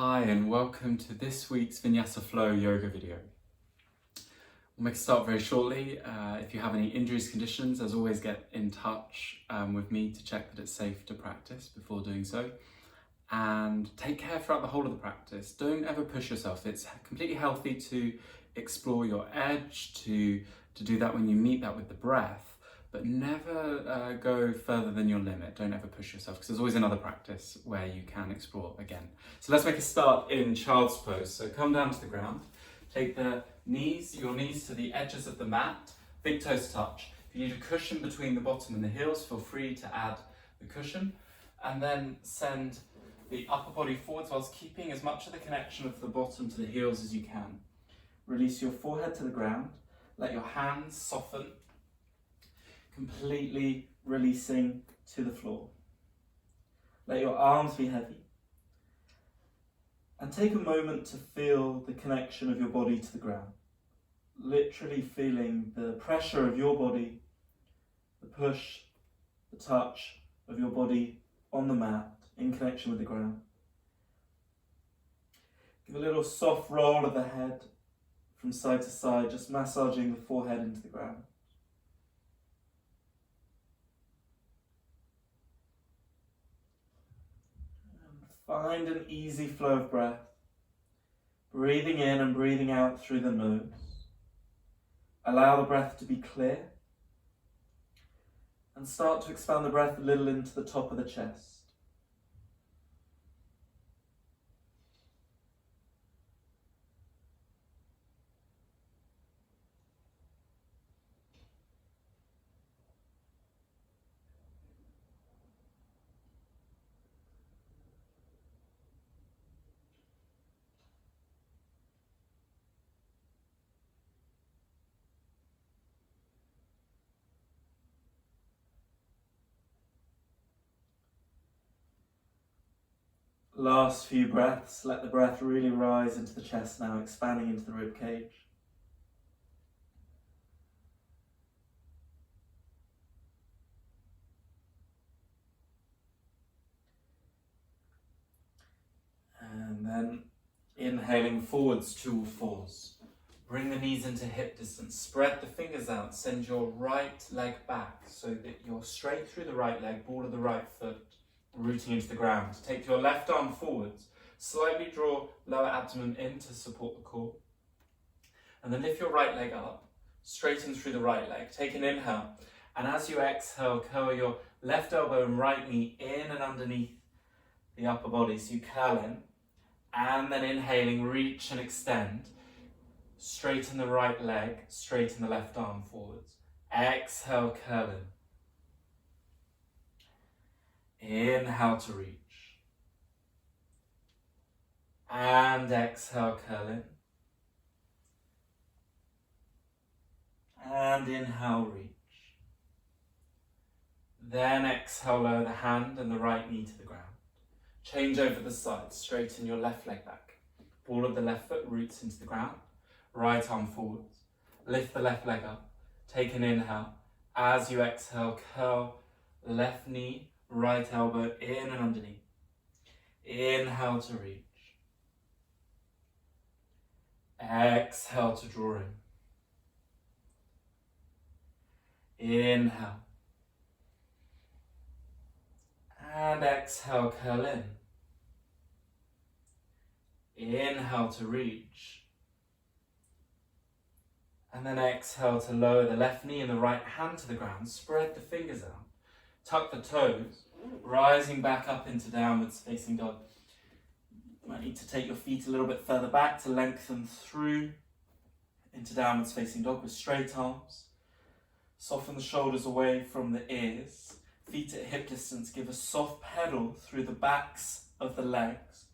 Hi and welcome to this week's Vinyasa Flow Yoga video. We'll make a start very shortly. If you have any injuries, conditions, as always get in touch with me to check that it's safe to practice before doing so. And take care throughout the whole of the practice. Don't ever push yourself. It's completely healthy to explore your edge, to do that when you meet that with the breath, but never go further than your limit. Don't ever push yourself, because there's always another practice where you can explore again. So let's make a start in child's pose. So come down to the ground, take your knees to the edges of the mat, big toes touch. If you need a cushion between the bottom and the heels, feel free to add the cushion, and then send the upper body forwards whilst keeping as much of the connection of the bottom to the heels as you can. Release your forehead to the ground, let your hands soften, completely releasing to the floor. Let your arms be heavy. And take a moment to feel the connection of your body to the ground. Literally feeling the pressure of your body, the push, the touch of your body on the mat in connection with the ground. Give a little soft roll of the head from side to side, just massaging the forehead into the ground. Find an easy flow of breath, breathing in and breathing out through the nose. Allow the breath to be clear, and start to expand the breath a little into the top of the chest. Last few breaths, let the breath really rise into the chest now, expanding into the rib cage. And then inhaling forwards to all fours. Bring the knees into hip distance, spread the fingers out, send your right leg back so that you're straight through the right leg, ball of the right foot, rooting into the ground. Take your left arm forwards, slightly draw lower abdomen in to support the core. And then lift your right leg up, straighten through the right leg. Take an inhale, and as you exhale, curl your left elbow and right knee in and underneath the upper body, so you curl in. And then inhaling, reach and extend. Straighten the right leg, straighten the left arm forwards. Exhale, curl in. Inhale to reach. And exhale, curl in. And inhale, reach. Then exhale, lower the hand and the right knee to the ground. Change over the side, straighten your left leg back. Ball of the left foot roots into the ground. Right arm forwards. Lift the left leg up. Take an inhale. As you exhale, curl left knee, right elbow in and underneath. Inhale to reach. Exhale to draw in. Inhale. And exhale, curl in. Inhale to reach. And then exhale to lower the left knee and the right hand to the ground. Spread the fingers out. Tuck the toes, rising back up into downwards facing dog. You might need to take your feet a little bit further back to lengthen through into downwards facing dog with straight arms. Soften the shoulders away from the ears. Feet at hip distance. Give a soft pedal through the backs of the legs,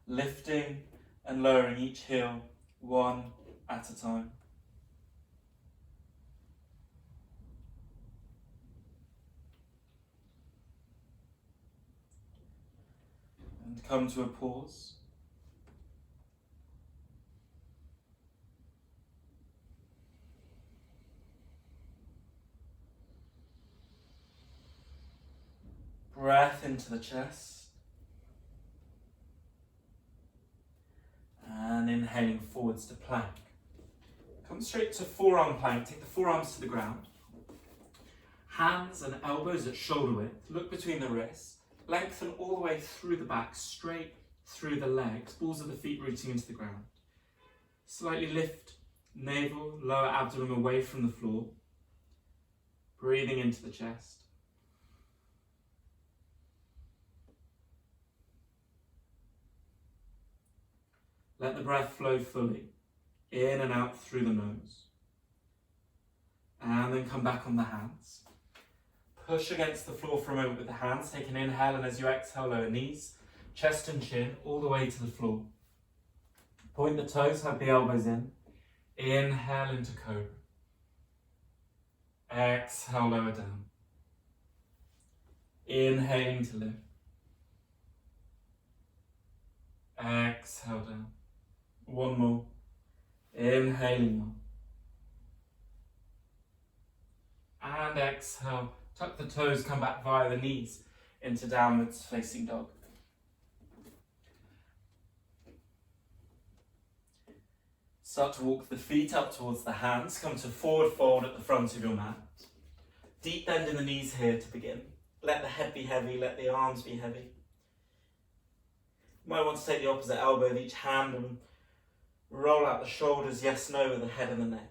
lifting and lowering each heel one at a time. And come to a pause. Breath into the chest. inhaling forwards to plank. Come straight to forearm plank, take the forearms to the ground. Hands and elbows at shoulder width, look between the wrists, lengthen all the way through the back, straight through the legs, balls of the feet rooting into the ground. Slightly lift navel, lower abdomen away from the floor, breathing into the chest. Let the breath flow fully, in and out through the nose. And then come back on the hands. Push against the floor for a moment with the hands. Take an inhale, and as you exhale, lower knees, chest and chin, all the way to the floor. Point the toes, hug the elbows in. Inhale into cobra. Exhale, lower down. Inhaling to lift. Exhale down. One more. Inhaling up. And exhale. Tuck the toes, come back via the knees into downwards facing dog. Start to walk the feet up towards the hands. Come to forward fold at the front of your mat. Deep bend in the knees here to begin. Let the head be heavy, let the arms be heavy. You might want to take the opposite elbow of each hand and roll out the shoulders, yes, no, with the head and the neck.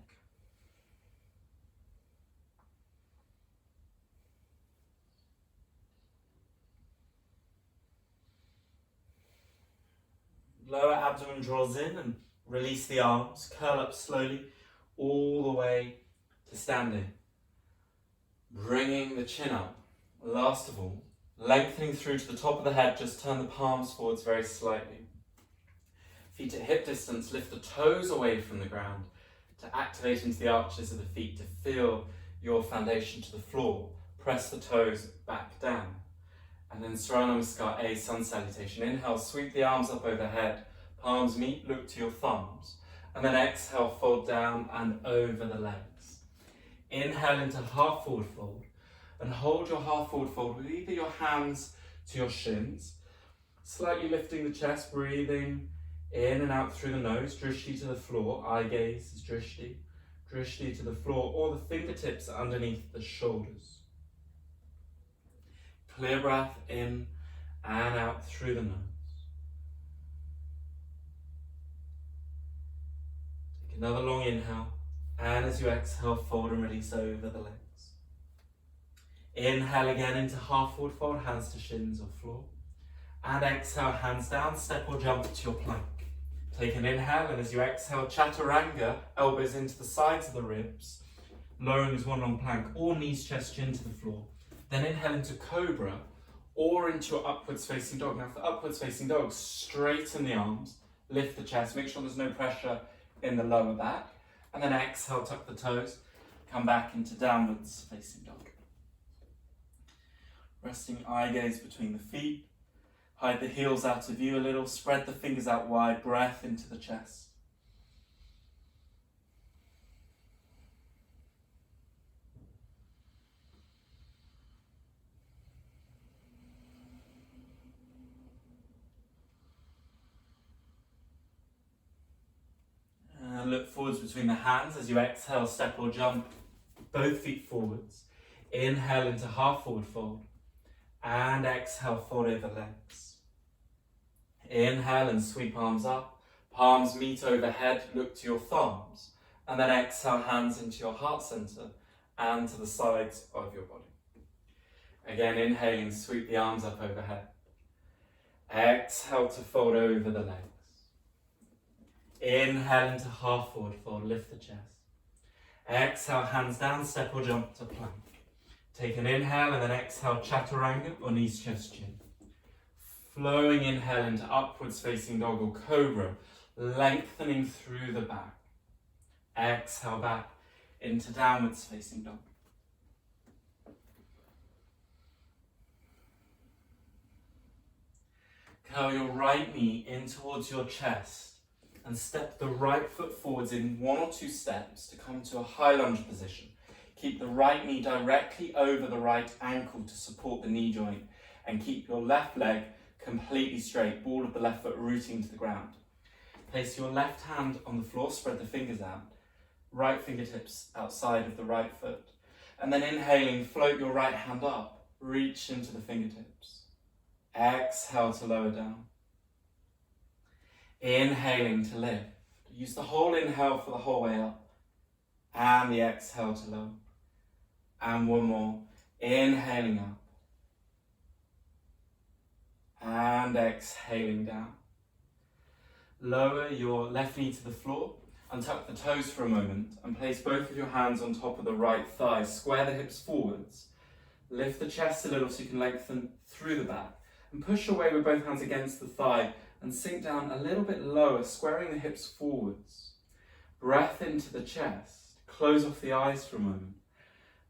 Lower abdomen draws in and release the arms. Curl up slowly all the way to standing. Bringing the chin up. Last of all, lengthening through to the top of the head, just turn the palms forwards very slightly. Feet at hip distance, lift the toes away from the ground to activate into the arches of the feet to feel your foundation to the floor. Press the toes back down. And then Surya Namaskar A, sun salutation. Inhale, sweep the arms up overhead. Palms meet, look to your thumbs. And then exhale, fold down and over the legs. Inhale into half forward fold. And hold your half forward fold with either your hands to your shins. Slightly lifting the chest, breathing in and out through the nose. Drishti to the floor, eye gaze is drishti. Drishti to the floor, or the fingertips underneath the shoulders. Clear breath in and out through the nose. Take another long inhale, and as you exhale, fold and release over the legs. Inhale again into half forward fold, hands to shins or floor. And exhale, hands down, step or jump to your plank. Take an inhale, and as you exhale, chaturanga, elbows into the sides of the ribs, lowering as one long plank, or knees, chest, chin to the floor. Then inhale into cobra or into your upwards facing dog. Now for upwards facing dog, straighten the arms, lift the chest, make sure there's no pressure in the lower back. And then exhale, tuck the toes, come back into downwards facing dog. Resting eye gaze between the feet. Hide the heels out of view a little, spread the fingers out wide, breath into the chest. And look forwards between the hands as you exhale, step or jump, both feet forwards. Inhale into half forward fold. And exhale, fold over legs. Inhale and sweep arms up. Palms meet overhead, look to your thumbs. And then exhale, hands into your heart center and to the sides of your body. Again, inhaling, sweep the arms up overhead. Exhale to fold over the legs. Inhale into half forward fold, lift the chest. Exhale, hands down, step or jump to plank. Take an inhale and then exhale, chaturanga or knees, chest, chin. Flowing inhale into upwards facing dog or cobra, lengthening through the back. Exhale back into downwards facing dog. Curl your right knee in towards your chest and step the right foot forwards in 1 or 2 steps to come to a high lunge position. Keep the right knee directly over the right ankle to support the knee joint and keep your left leg completely straight, ball of the left foot rooting to the ground. Place your left hand on the floor, spread the fingers out. Right fingertips outside of the right foot. And then inhaling, float your right hand up. Reach into the fingertips. Exhale to lower down. Inhaling to lift. Use the whole inhale for the whole way up. And the exhale to lower. And one more. Inhaling up. And exhaling down. Lower your left knee to the floor. Untuck the toes for a moment and place both of your hands on top of the right thigh. Square the hips forwards. Lift the chest a little so you can lengthen through the back. And push your weight with both hands against the thigh and sink down a little bit lower, squaring the hips forwards. Breath into the chest. Close off the eyes for a moment.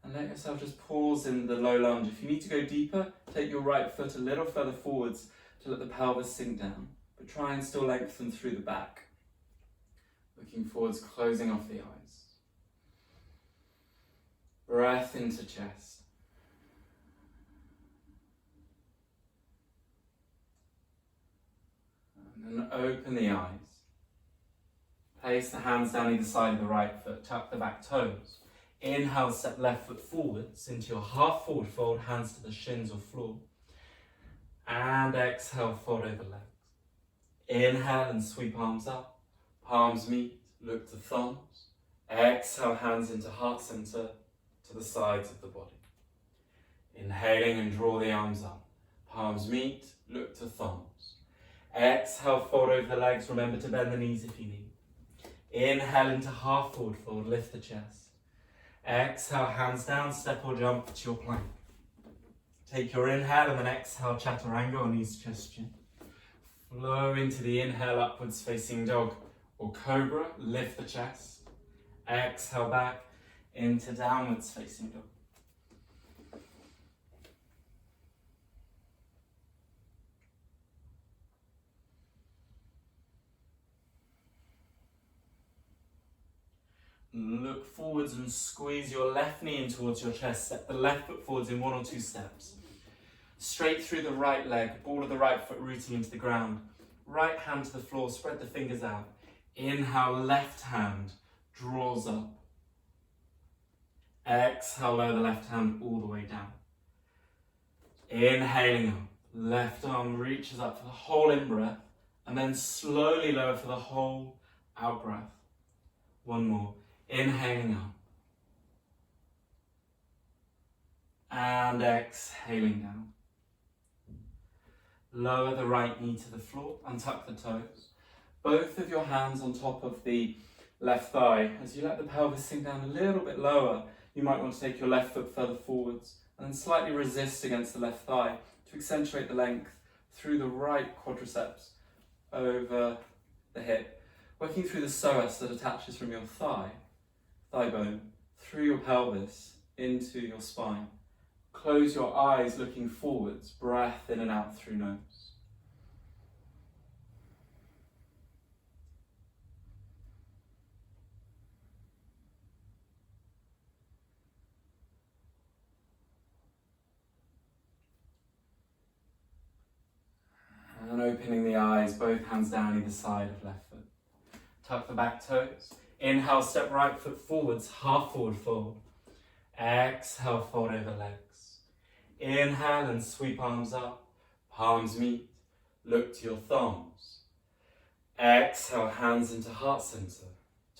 And let yourself just pause in the low lunge. If you need to go deeper, take your right foot a little further forwards to let the pelvis sink down. But try and still lengthen through the back. Looking forwards, closing off the eyes. Breath into chest. And then open the eyes. Place the hands down either side of the right foot. Tuck the back toes. Inhale, step left foot forwards into your half forward fold, hands to the shins or floor. And exhale, fold over legs. Inhale and sweep arms up. Palms meet, look to thumbs. Exhale, hands into heart center to the sides of the body. Inhaling and draw the arms up. Palms meet, look to thumbs. Exhale, fold over the legs. Remember to bend the knees if you need. Inhale into half forward fold, lift the chest. Exhale, hands down, step or jump to your plank. Take your inhale and then exhale, chaturanga or knees to chest chin. Flow into the inhale, upwards facing dog or cobra, lift the chest. Exhale back into downwards facing dog. Look forwards and squeeze your left knee in towards your chest. Step the left foot forwards in 1 or 2 steps. Straight through the right leg, ball of the right foot rooting into the ground. Right hand to the floor, spread the fingers out. Inhale, left hand draws up. Exhale, lower the left hand all the way down. Inhaling up, left arm reaches up for the whole in-breath, and then slowly lower for the whole out-breath. One more. Inhaling up. And exhaling down. Lower the right knee to the floor, untuck the toes. Both of your hands on top of the left thigh. As you let the pelvis sink down a little bit lower, you might want to take your left foot further forwards and then slightly resist against the left thigh to accentuate the length through the right quadriceps over the hip. Working through the psoas that attaches from your thigh bone, through your pelvis, into your spine. Close your eyes looking forwards, breath in and out through nose. And opening the eyes, both hands down either side of left foot. Tuck the back toes. Inhale, step right foot forwards, half forward fold. Exhale, fold over legs. Inhale and sweep arms up. Palms meet. Look to your thumbs. Exhale, hands into heart center,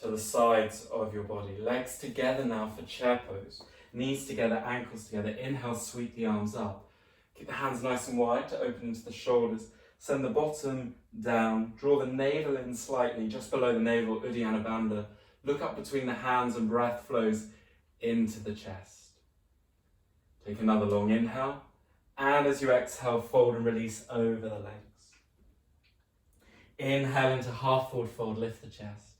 to the sides of your body. Legs together now for chair pose. Knees together, ankles together. Inhale, sweep the arms up. Keep the hands nice and wide to open into the shoulders. Send the bottom down, draw the navel in slightly, just below the navel, Uddiyana Bandha. Look up between the hands and breath flows into the chest. Take another long inhale, and as you exhale, fold and release over the legs. Inhale into half forward fold, lift the chest.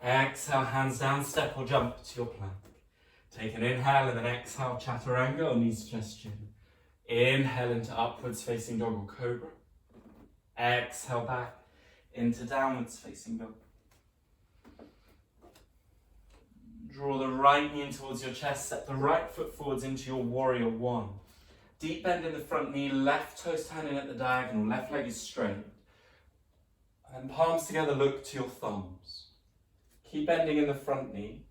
Exhale, hands down, step or jump to your plank. Take an inhale and then exhale, chaturanga or knees to chest chin. Inhale into upwards facing dog or cobra. Exhale back into downwards facing dog. Draw the right knee in towards your chest, step the right foot forwards into your warrior one. Deep bend in the front knee, left toes turning at the diagonal, left leg is straight. And palms together, look to your thumbs. Keep bending in the front knee.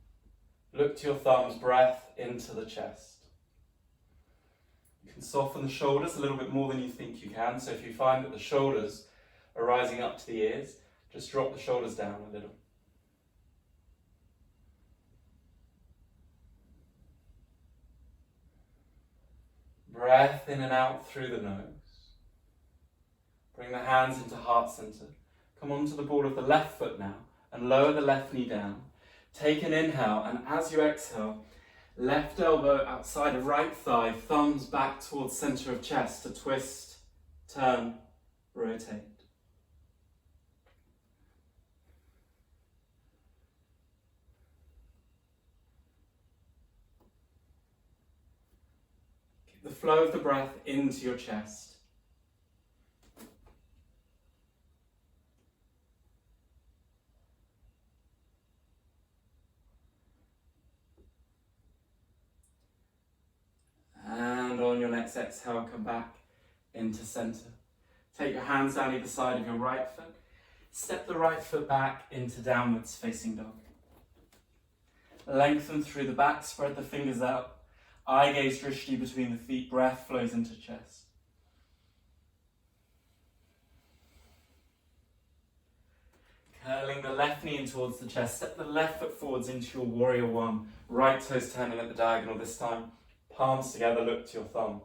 Look to your thumbs, breath into the chest. You can soften the shoulders a little bit more than you think you can. So if you find that the shoulders are rising up to the ears, just drop the shoulders down a little. Breath in and out through the nose. Bring the hands into heart center. Come onto the ball of the left foot now and lower the left knee down. Take an inhale, and as you exhale, left elbow outside of right thigh, thumbs back towards center of chest to twist, turn, rotate. Keep the flow of the breath into your chest. And on your next exhale, come back into center. Take your hands down either side of your right foot. Step the right foot back into downwards facing dog. Lengthen through the back, spread the fingers out. Eye gaze drishti between the feet, breath flows into chest. Curling the left knee in towards the chest. Step the left foot forwards into your warrior one. Right toes turning at the diagonal this time. Palms together, look to your thumbs.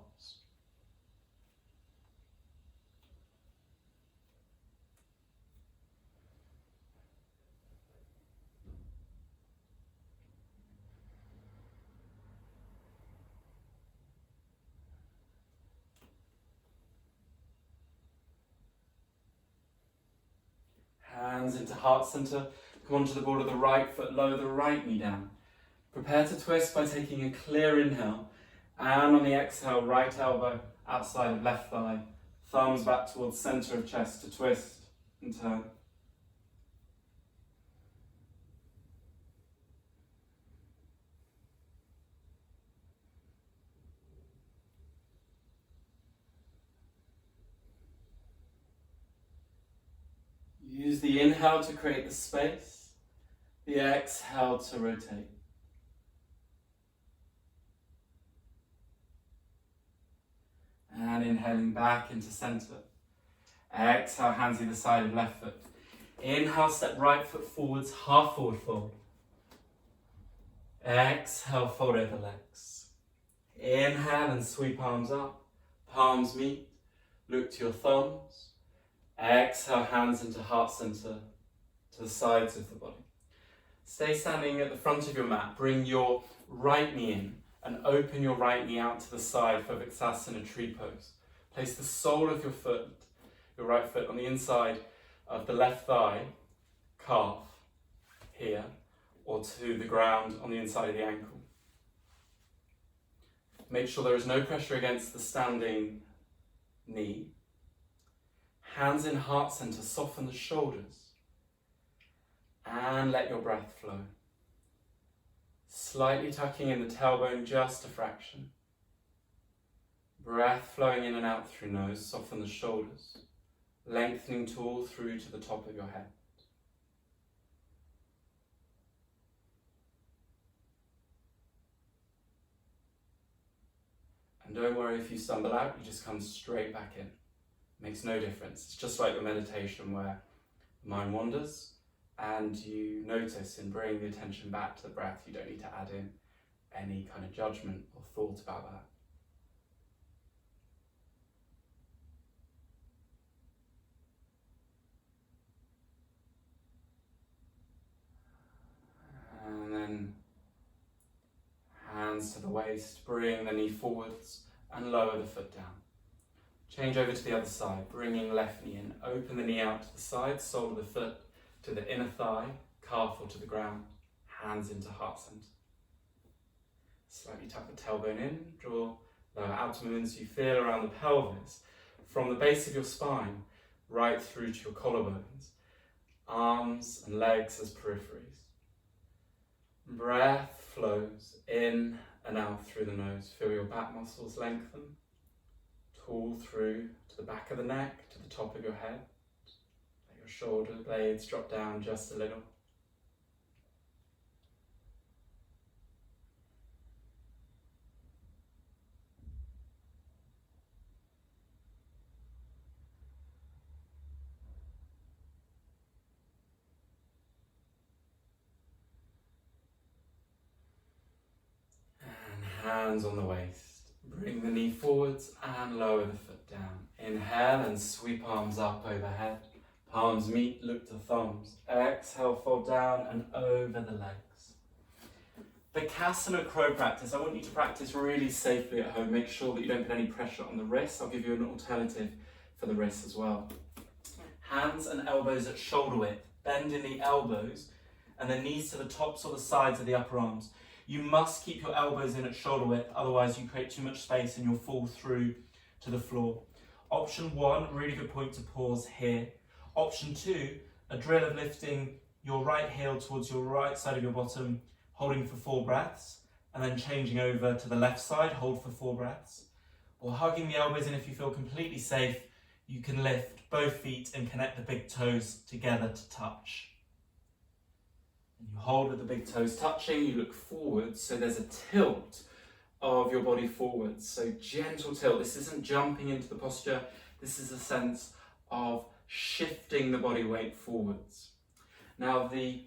Hands into heart center. Come onto the ball of the right foot, lower the right knee down. Prepare to twist by taking a clear inhale. And on the exhale, right elbow outside of left thigh. Thumbs back towards center of chest to twist and turn. Use the inhale to create the space, the exhale to rotate. And inhaling back into center. Exhale, hands either side of left foot. Inhale, step right foot forwards, half forward fold. Exhale, fold over legs. Inhale and sweep arms up. Palms meet. Look to your thumbs. Exhale, hands into heart center, to the sides of the body. Stay standing at the front of your mat. Bring your right knee in and open your right knee out to the side for Vinyasa tree pose. Place the sole of your foot, your right foot, on the inside of the left thigh, calf, here, or to the ground on the inside of the ankle. Make sure there is no pressure against the standing knee. Hands in heart center, soften the shoulders. And let your breath flow. Slightly tucking in the tailbone, just a fraction. Breath flowing in and out through nose, soften the shoulders. Lengthening tall through to the top of your head. And don't worry if you stumble out, you just come straight back in. Makes no difference. It's just like your meditation where the mind wanders and you notice in bringing the attention back to the breath, you don't need to add in any kind of judgment or thought about that. And then hands to the waist, bring the knee forwards and lower the foot down. Change over to the other side, bringing left knee in. Open the knee out to the side, sole of the foot to the inner thigh, calf or to the ground, hands into heart center. Slightly tuck the tailbone in, draw lower abdomen so you feel around the pelvis, from the base of your spine, right through to your collarbones, arms and legs as peripheries. Breath flows in and out through the nose. Feel your back muscles lengthen. Tall through to the back of the neck, to the top of your head. Let your shoulder blades drop down just a little. And hands on the waist. Bring the knee forwards and lower the foot down. Inhale and sweep arms up overhead. Palms meet, look to thumbs. Exhale, fold down and over the legs. Vinyasa Crow practice, I want you to practice really safely at home. Make sure that you don't put any pressure on the wrists. I'll give you an alternative for the wrists as well. Hands and elbows at shoulder width. Bend in the elbows and the knees to the tops or the sides of the upper arms. You must keep your elbows in at shoulder width, otherwise you create too much space and you'll fall through to the floor. Option 1, really good point to pause here. Option 2, a drill of lifting your right heel towards your right side of your bottom, holding for 4 breaths, and then changing over to the left side, hold for 4 breaths. Or hugging the elbows in if you feel completely safe, you can lift both feet and connect the big toes together to touch. And you hold with the big toes touching, you look forward, so there's a tilt of your body forwards. So gentle tilt. This isn't jumping into the posture, this is a sense of shifting the body weight forwards. Now the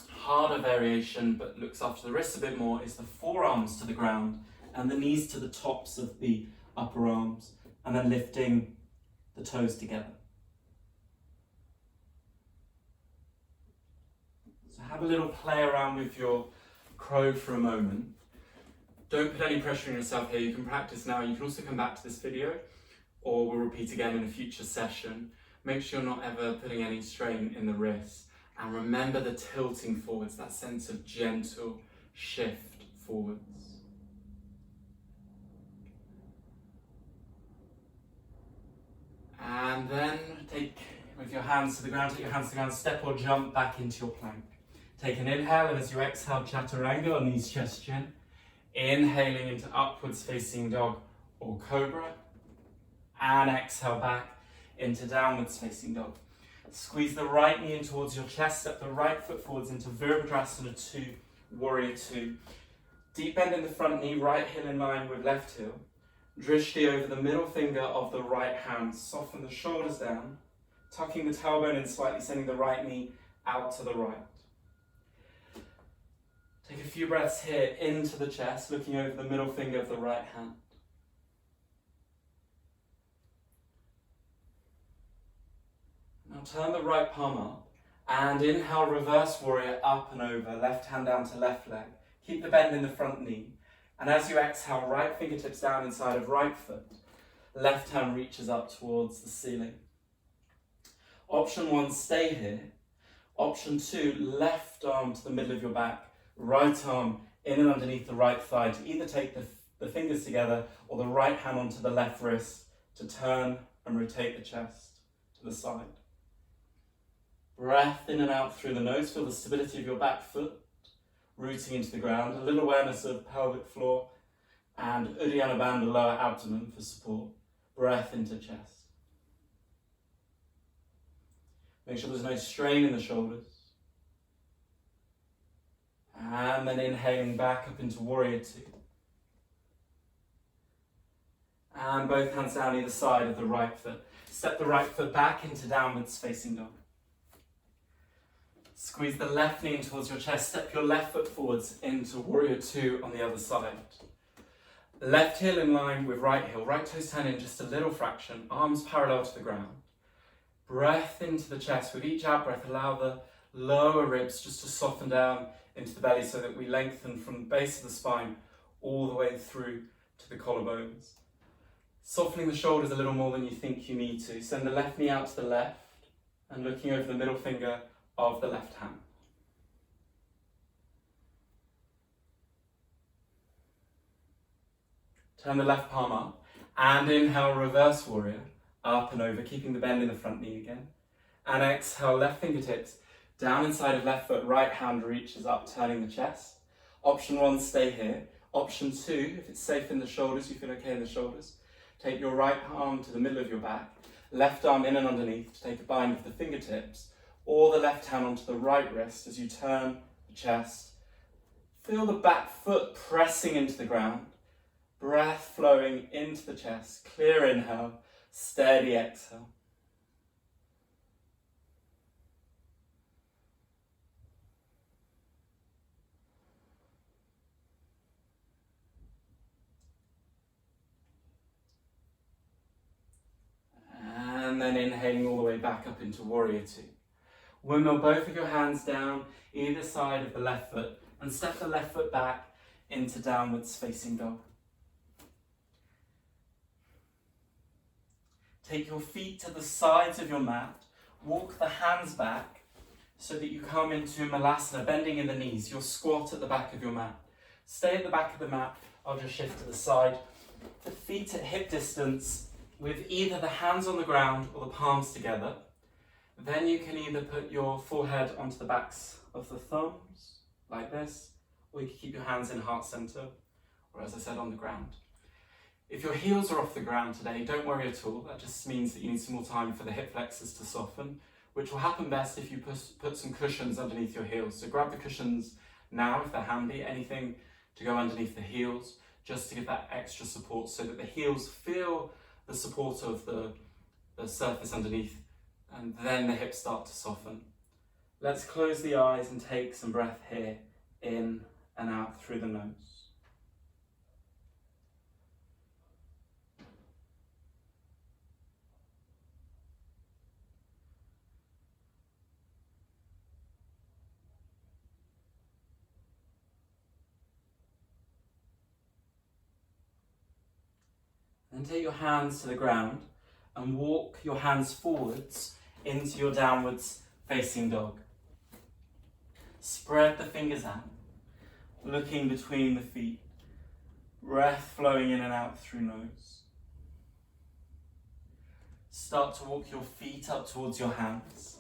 harder variation, but looks after the wrists a bit more, is the forearms to the ground and the knees to the tops of the upper arms, and then lifting the toes together. So have a little play around with your crow for a moment. Don't put any pressure on yourself here. You can practice now. You can also come back to this video, or we'll repeat again in a future session. Make sure you're not ever putting any strain in the wrists. And remember the tilting forwards, that sense of gentle shift forwards. And then take, with your hands to the ground, take your hands to the ground, step or jump back into your plank. Take an inhale, and as you exhale, chaturanga or knees, chest, chin. Inhaling into upwards facing dog or cobra. And exhale back into downwards facing dog. Squeeze the right knee in towards your chest, step the right foot forwards into Virabhadrasana 2, Warrior 2. Deep bend in the front knee, right heel in line with left heel. Drishti over the middle finger of the right hand. Soften the shoulders down, tucking the tailbone in slightly, sending the right knee out to the right. Take a few breaths here into the chest, looking over the middle finger of the right hand. Now turn the right palm up and inhale, reverse warrior up and over, left hand down to left leg. Keep the bend in the front knee. And as you exhale, right fingertips down inside of right foot. Left hand reaches up towards the ceiling. Option 1, stay here. Option 2, left arm to the middle of your back. Right arm in and underneath the right thigh to either take the fingers together or the right hand onto the left wrist to turn and rotate the chest to the side. Breath in and out through the nose. Feel the stability of your back foot rooting into the ground. A little awareness of pelvic floor and Uddiyana Bandha lower abdomen for support. Breath into chest. Make sure there's no strain in the shoulders. And then inhaling back up into Warrior 2. And both hands down either side of the right foot. Step the right foot back into downwards facing dog. Squeeze the left knee in towards your chest. Step your left foot forwards into Warrior 2 on the other side. Left heel in line with right heel. Right toes turn in just a little fraction. Arms parallel to the ground. Breath into the chest. With each out breath, allow the lower ribs just to soften down into the belly so that we lengthen from the base of the spine all the way through to the collarbones. Softening the shoulders a little more than you think you need to. Send the left knee out to the left and looking over the middle finger of the left hand. Turn the left palm up and inhale, reverse warrior, up and over, keeping the bend in the front knee again. And exhale, left fingertips down inside of left foot, right hand reaches up, turning the chest. Option 1, stay here. Option 2, if it's safe in the shoulders, you feel okay in the shoulders, take your right arm to the middle of your back Left arm in and underneath to take a bind of the fingertips, or the left hand onto the right wrist as you turn the chest. Feel the back foot pressing into the ground. Breath flowing into the chest. Clear inhale, steady exhale. And then inhaling all the way back up into Warrior Two. Windmill both of your hands down either side of the left foot and step the left foot back into downwards facing dog. Take your feet to the sides of your mat. Walk the hands back so that you come into Malasana, bending in the knees. You'll squat at the back of your mat. Stay at the back of the mat. I'll just shift to the side. The feet at hip distance with either the hands on the ground or the palms together. Then you can either put your forehead onto the backs of the thumbs, like this, or you can keep your hands in heart center, or as I said, on the ground. If your heels are off the ground today, don't worry at all. That just means that you need some more time for the hip flexors to soften, which will happen best if you put some cushions underneath your heels. So grab the cushions now if they're handy, anything to go underneath the heels, just to give that extra support so that the heels feel the support of the surface underneath, and then the hips start to soften. Let's close the eyes and take some breath here, in and out through the nose. Then take your hands to the ground and walk your hands forwards into your downwards facing dog. Spread the fingers out, looking between the feet. Breath flowing in and out through nose. Start to walk your feet up towards your hands.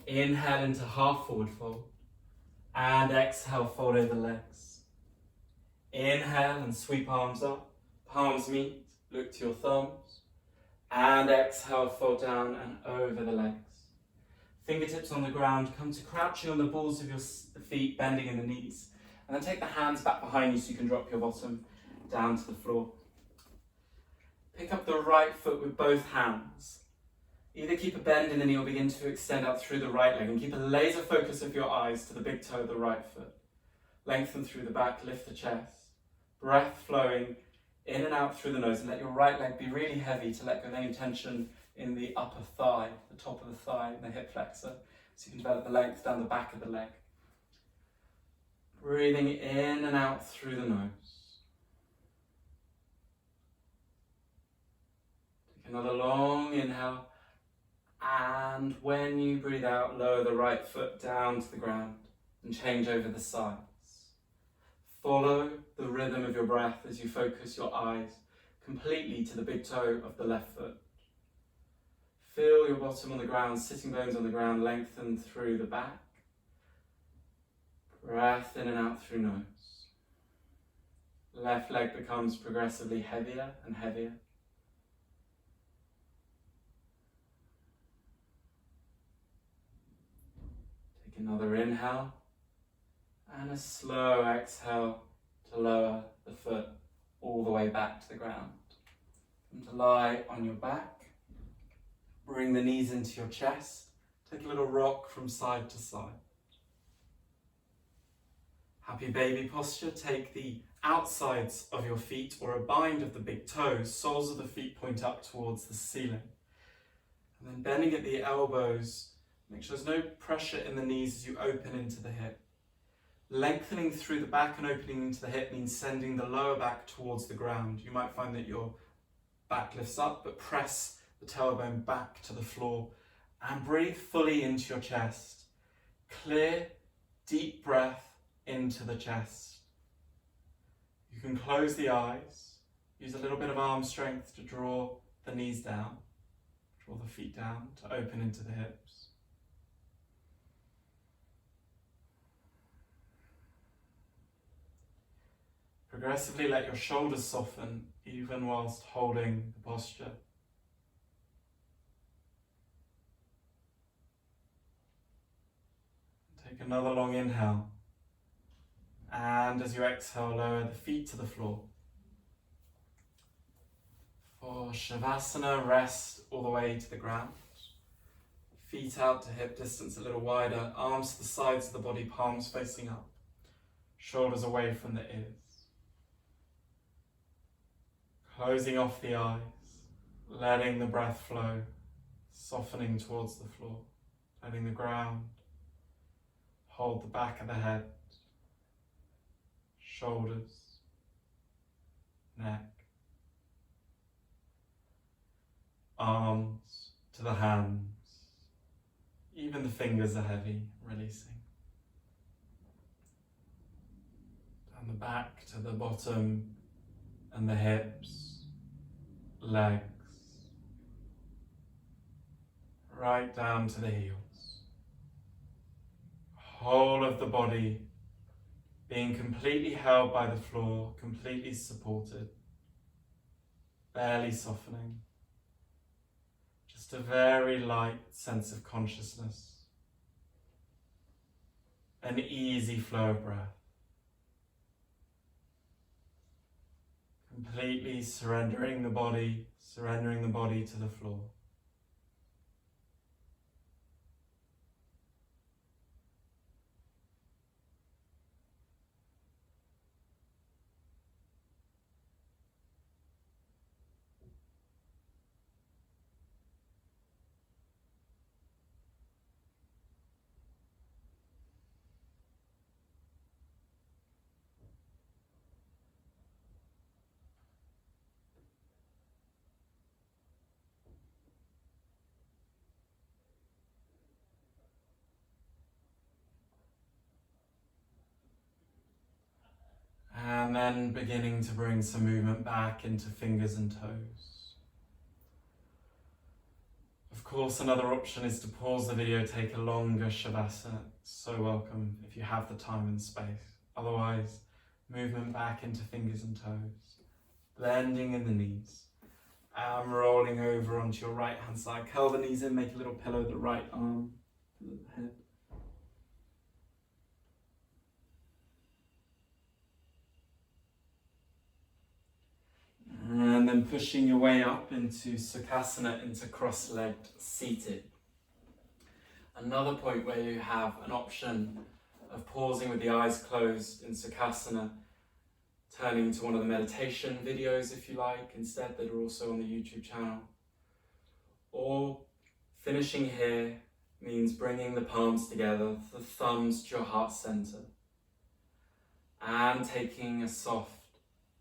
Inhale into half forward fold and exhale, fold over legs. Inhale and sweep arms up. Palms meet, look to your thumbs, and exhale, fold down and over the legs. Fingertips on the ground, come to crouching on the balls of your feet, bending in the knees. And then take the hands back behind you so you can drop your bottom down to the floor. Pick up the right foot with both hands. Either keep a bend in the knee or begin to extend out through the right leg, and keep a laser focus of your eyes to the big toe of the right foot. Lengthen through the back, lift the chest. Breath flowing in and out through the nose, and let your right leg be really heavy to let go of any tension in the upper thigh, the top of the thigh, and the hip flexor, so you can develop the length down the back of the leg. Breathing in and out through the nose. Take another long inhale, and when you breathe out, lower the right foot down to the ground and change over the sides. Follow the rhythm of your breath as you focus your eyes completely to the big toe of the left foot. Feel your bottom on the ground, sitting bones on the ground, lengthen through the back. Breath in and out through nose. Left leg becomes progressively heavier and heavier. Take another inhale. And a slow exhale to lower the foot all the way back to the ground. Come to lie on your back. Bring the knees into your chest. Take a little rock from side to side. Happy baby posture. Take the outsides of your feet or a bind of the big toes. Soles of the feet point up towards the ceiling. And then bending at the elbows. Make sure there's no pressure in the knees as you open into the hip. Lengthening through the back and opening into the hip means sending the lower back towards the ground. You might find that your back lifts up, but press the tailbone back to the floor and breathe fully into your chest. Clear, deep breath into the chest. You can close the eyes. Use a little bit of arm strength to draw the knees down, draw the feet down to open into the hips. Progressively let your shoulders soften even whilst holding the posture. Take another long inhale. And as you exhale, lower the feet to the floor. For Shavasana, rest all the way to the ground. Feet out to hip distance a little wider, arms to the sides of the body, palms facing up, shoulders away from the ears. Closing off the eyes, letting the breath flow, softening towards the floor, letting the ground hold the back of the head, shoulders, neck, arms to the hands, even the fingers are heavy, releasing. Down the back to the bottom and the hips, legs, right down to the heels. Whole of the body being completely held by the floor, completely supported, barely softening. Just a very light sense of consciousness, an easy flow of breath. Completely surrendering the body to the floor. And then beginning to bring some movement back into fingers and toes. Of course, another option is to pause the video, take a longer Shavasana. So welcome if you have the time and space. Otherwise, movement back into fingers and toes, blending in the knees. And rolling over onto your right hand side. Curl the knees in, make a little pillow, the right arm to the head. And then pushing your way up into Sukhasana, into cross-legged seated. Another point where you have an option of pausing with the eyes closed in Sukhasana, turning to one of the meditation videos if you like, instead, that are also on the YouTube channel. Or finishing here means bringing the palms together, the thumbs to your heart center, and taking a soft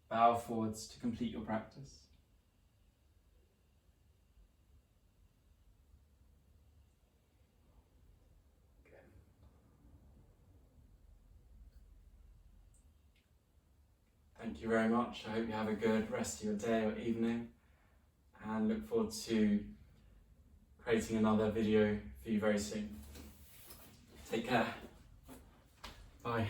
bow forwards to complete your practice. Okay. Thank you very much. I hope you have a good rest of your day or evening, and look forward to creating another video for you very soon. Take care. Bye.